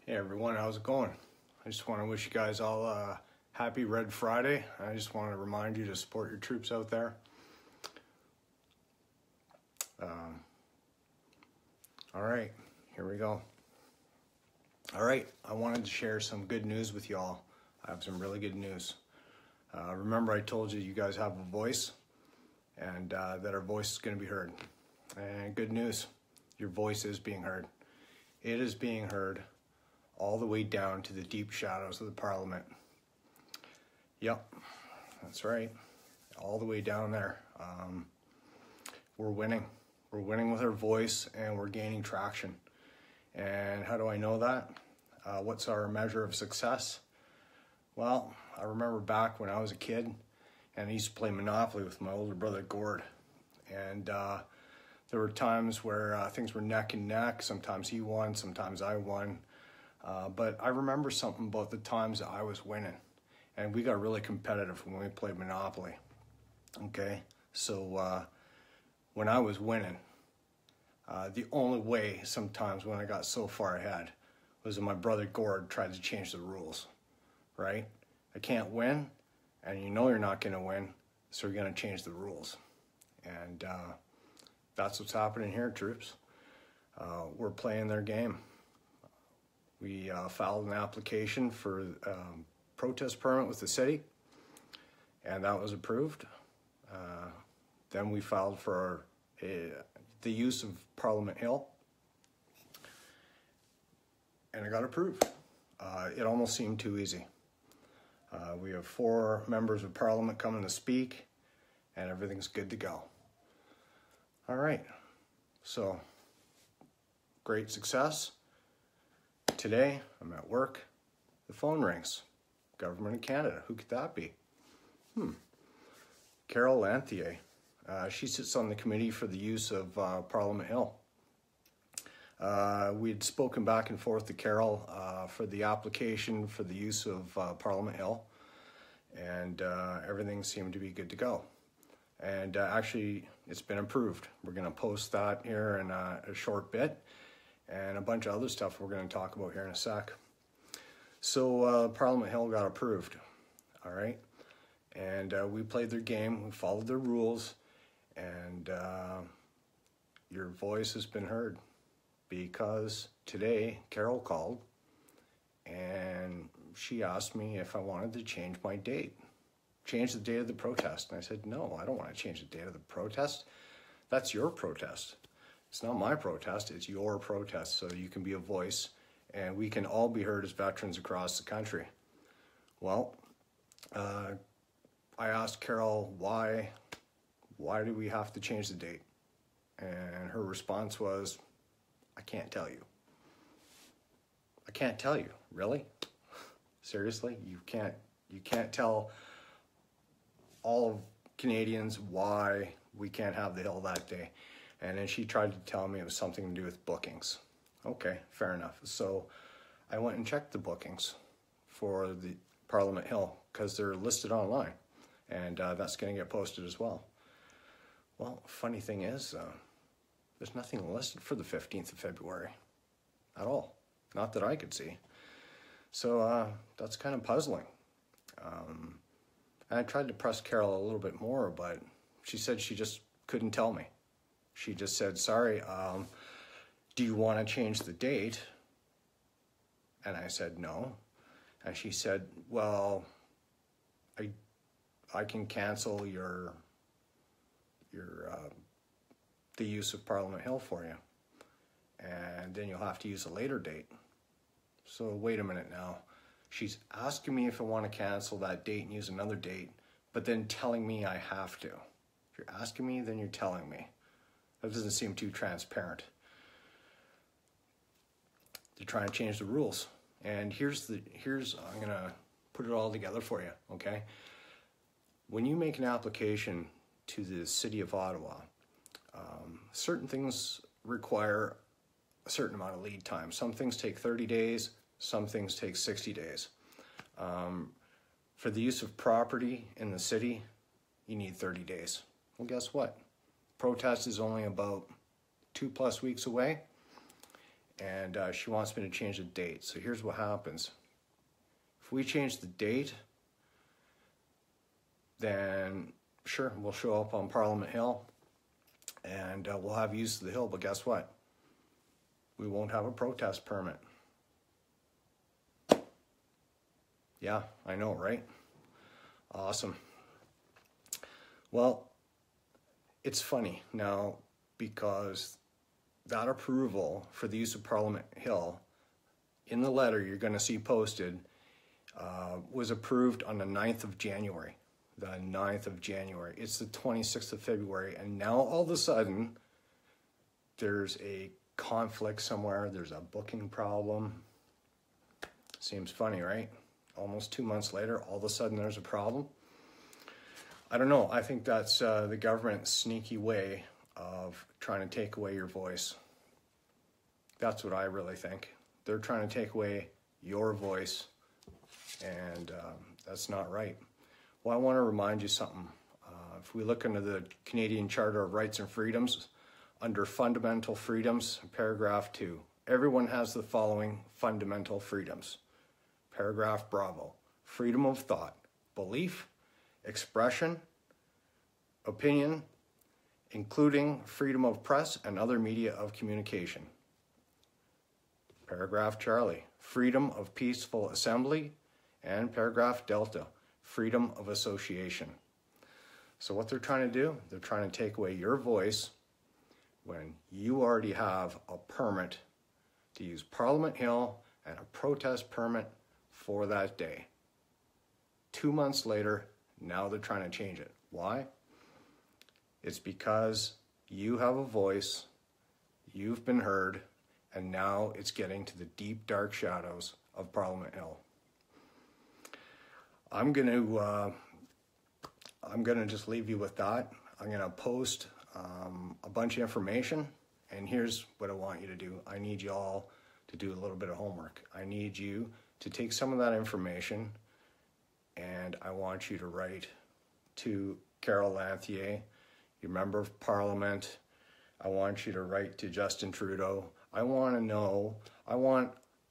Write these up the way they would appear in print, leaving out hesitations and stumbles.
Hey everyone, how's it going? I just want to wish you guys all a happy Red Friday. I just want to remind you to support your troops out there. All right, here we go. All right, I wanted to share some good news with y'all. I have some really good news. Remember I told you you guys have a voice and that our voice is going to be heard. And good news, your voice is being heard. It is being heard all the way down to the deep shadows of the Parliament. Yep, that's right. All the way down there. We're winning. We're winning with our voice and we're gaining traction. And how do I know that? What's our measure of success? Well, I remember back when I was a kid and I used to play Monopoly with my older brother Gord. And there were times where things were neck and neck. Sometimes he won, sometimes I won. But I remember something about the times that I was winning, and we got really competitive when we played Monopoly. Okay, so when I was winning, the only way sometimes when I got so far ahead was when my brother Gord tried to change the rules, right? I can't win, and you know you're not going to win, so you're going to change the rules. And that's what's happening here, troops. We're playing their game. We filed an application for protest permit with the city, and that was approved. Then we filed for the use of Parliament Hill, and it got approved. It almost seemed too easy. We have 4 members of Parliament coming to speak, and everything's good to go. All right, so great success. Today, I'm at work, the phone rings. Government of Canada, who could that be? Carol Lanthier. She sits on the committee for the use of Parliament Hill. We had spoken back and forth to Carol for the application for the use of Parliament Hill, and everything seemed to be good to go. And actually, it's been approved. We're going to post that here in a short bit, and a bunch of other stuff we're going to talk about here in a sec. So Parliament Hill got approved, all right? And we played their game, we followed their rules, and your voice has been heard, because today Carol called and she asked me if I wanted to change my date, change the date of the protest. And I said, no, I don't want to change the date of the protest. That's your protest. It's not my protest, it's your protest, so you can be a voice and we can all be heard as veterans across the country. Well, I asked Carol, why do we have to change the date? And her response was, I can't tell you. I can't tell you, really? Seriously? You can't tell all of Canadians why we can't have the Hill that day. And then she tried to tell me it was something to do with bookings. Okay, fair enough. So I went and checked the bookings for the Parliament Hill because they're listed online, and that's going to get posted as well. Well, funny thing is, there's nothing listed for the 15th of February at all. Not that I could see. So that's kind of puzzling. And I tried to press Carol a little bit more, but she said she just couldn't tell me. She just said, sorry, do you want to change the date? And I said, no. And she said, well, I can cancel the use of Parliament Hill for you. And then you'll have to use a later date. So wait a minute now. She's asking me if I want to cancel that date and use another date, but then telling me I have to. If you're asking me, then you're telling me. That doesn't seem too transparent. They're trying to change the rules. And here's I'm gonna put it all together for you, okay? When you make an application to the City of Ottawa, certain things require a certain amount of lead time. Some things take 30 days, some things take 60 days. For the use of property in the city, you need 30 days. Well, guess what? Protest is only about 2+ weeks away, and she wants me to change the date. So here's what happens. If we change the date, then sure, we'll show up on Parliament Hill and we'll have use of the hill, but guess what? We won't have a protest permit. Yeah, I know, right? Awesome. Well, it's funny now because that approval for the use of Parliament Hill in the letter you're going to see posted was approved on the 9th of January. The 9th of January. It's the 26th of February, and now all of a sudden there's a conflict somewhere. There's a booking problem. Seems funny, right? Almost 2 months later, all of a sudden there's a problem. I don't know. I think that's the government's sneaky way of trying to take away your voice. That's what I really think. They're trying to take away your voice, and that's not right. Well, I want to remind you something. If we look into the Canadian Charter of Rights and Freedoms, under Fundamental Freedoms, paragraph 2, everyone has the following fundamental freedoms. Paragraph Bravo, freedom of thought, belief, expression, opinion, including freedom of press and other media of communication. Paragraph Charlie, freedom of peaceful assembly, and paragraph Delta, freedom of association. So what they're trying to do, they're trying to take away your voice when you already have a permit to use Parliament Hill and a protest permit for that day. 2 months later, now they're trying to change it. Why? It's because you have a voice, you've been heard, and now it's getting to the deep, dark shadows of Parliament Hill. I'm gonna just leave you with that. I'm gonna post a bunch of information, and here's what I want you to do. I need you all to do a little bit of homework. I need you to take some of that information, and I want you to write to Carol Lanthier, your member of Parliament. I want you to write to Justin Trudeau. I want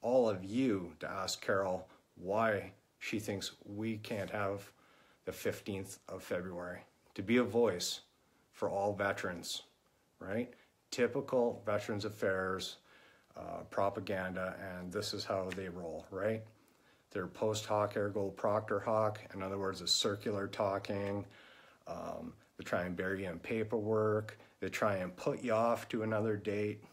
all of you to ask Carol why she thinks we can't have the 15th of February to be a voice for all veterans, right? Typical Veterans Affairs propaganda, and this is how they roll, right? They're post hoc ergo proctor hoc, in other words, a circular talking. They try and bury you in paperwork. They try and put you off to another date.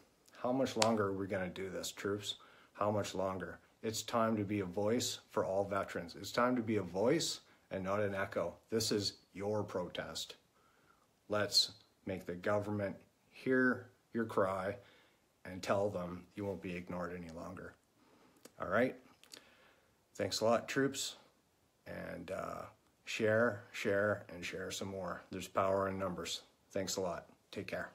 How much longer are we going to do this, troops? How much longer? It's time to be a voice for all veterans. It's time to be a voice and not an echo. This is your protest. Let's make the government hear your cry and tell them you won't be ignored any longer. All right? Thanks a lot, troops. And share, and share some more. There's power in numbers. Thanks a lot. Take care.